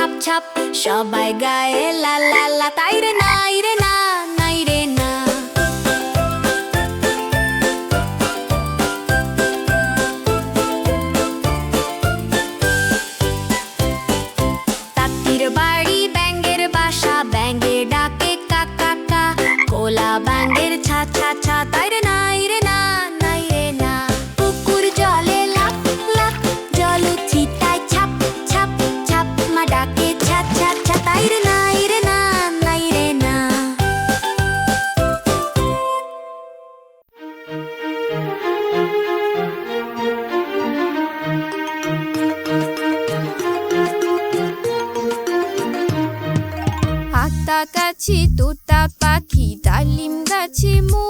ছাপ ছাপ, সবাই গায়ে লা লা লা। তাই রে নাই রে না, নাই রে না। তাঁতির বাড়ি ব্যাঙের বাসা, ব্যাঙে ডাকে কা কা কা। কোলা ব্যাঙের ছা ছা ছা, তাই রে নাই রে না, নাই রে না। পুকুর জলে লাফ লাফ, জল ছিটায় ছাপ ছাপ ছাপ। মা ডাকে ছা ছা ছা, তাই রে নাই রে না, নাই রে না। আতা গাছে তোতা পাখি, ডালিম গাছে মো।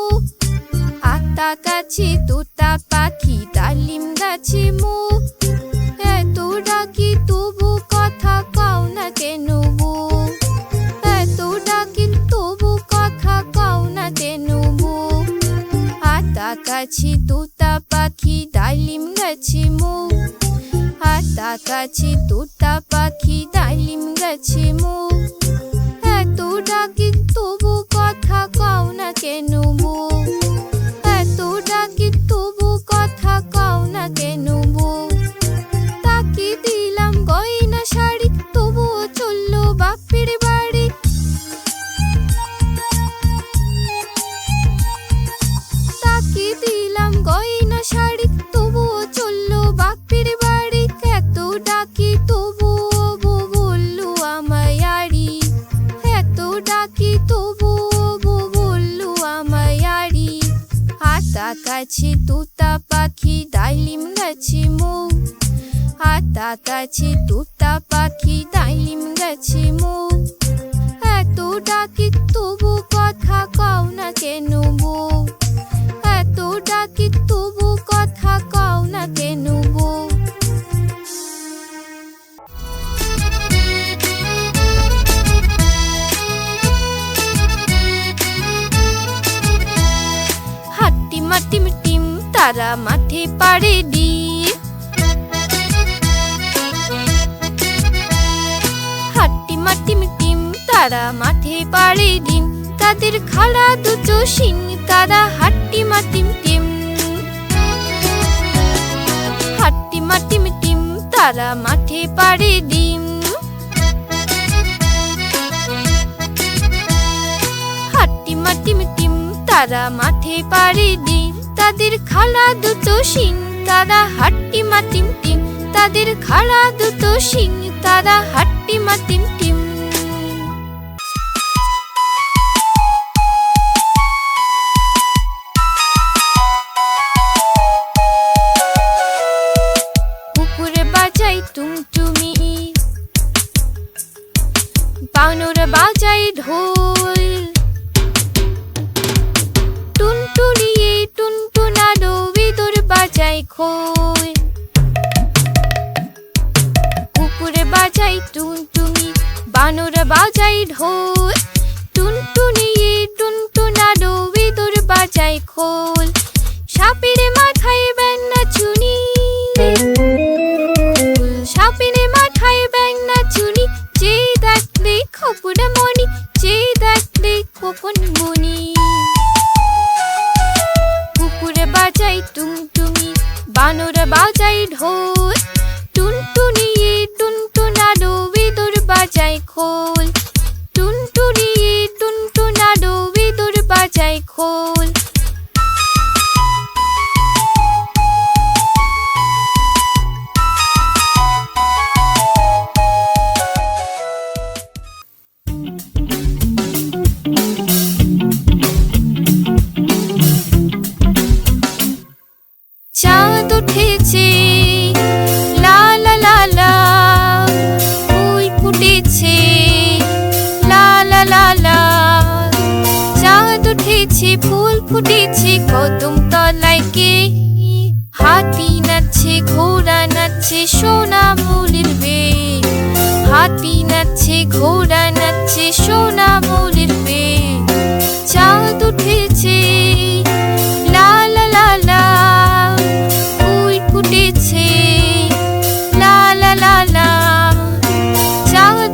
আতা গাছে তোতা পাখি, ডালিম গাছে মো। এত ডাকি তবু কথা কও না কেন বো? এত ডাকি তবু কথা কও না কেন বো? আতা গাছে তোতা পাখি, ডালিম গাছে মো। আতা গাছে তোতা পাখি, ডালিম গাছে মো। এত ডাকি তবু কথা কও না কেন বো? এত ডাকি তবু কথা কও না কেন বো? তাকে দিলাম গয়না শাড়ি, তবুও চললো বাপের বাড়ি। তাকে দিলাম গয়না শাড়ি, তবুও চললো বাপের বাড়ি। এত ডাকি তবুও বো বললো আমায় আড়ি। এত ডাকি তবুও বো বললো আমায় আড়ি। আতা গাছে তোতা পাখি, ডালিম গাছে মো। আতা গাছে তোতা পাখি, ডালিম গাছে মো। এত ডাকি তবু কথা কও না কেন বো? এত ডাকি তবু কথা কও না কেন বো? হাট্টিম টিম টিম, তারা মাঠে পাড়ে ডিম। হাট্টিম টিম টিম, তারা মাঠে পাড়ে ডিম। তাদের খাড়া দুটো শিং, তারা হাট্টিম টিম টিম। হাট্টিম টিম টিম, তারা মাঠে পাড়ে ডিম। হাট্টিম টিম টিম, তারা মাঠে পাড়ে ডিম। তাদের খাড়া দুটো শিং, তারা হাট্টিম টিম টিম। তাদের খাড়া দুটো শিং, তারা হাট্টিম টিম টিম। পুকুরে বাজাই টুমটুমি, বানর বাজাই ঢোল। টুনটুনিয়ে টুনটুনালো, ইঁদুর বাজাই খোল। পুকুরে বাজাই টুনটুনি, বানর বাজাই ঢোল। টুনটুনিয়ে টুনটুনালো, ইঁদুর বাজাই খোল। সাপের মাথায় ব্যাঙা চুনি, সাপের মাথায় ব্যাঙা চুনি। যে দেখলে খোপন মনি, যে দেখলে খোপন মনি। পুকুরে বাজাই টুনটুনি, বানর বাজাই ঢোল। টুনটুনিয়ে টুনটুনালো, ইঁদুর বাজাই খোল। টুনটুনিয়ে টুনটুনালো, ইঁদুর বাজাই খোল। চাঁদ উঠেছে লা লা লা লা, ফুল ফুটেছে লা লা লা লা। চাঁদ উঠেছে ফুল ফুটেছে, কদম তলায় কে? হাতি নাচছে ঘোড়া নাচছে, সোনামুলির বেশ। হাতি নাচছে ঘোড়া নাচছে, সোনামুলির বেশ। চাঁদ উঠেছে লা লা লা লা, ফুল ফুটেছে লা লা লা লা। চাঁদ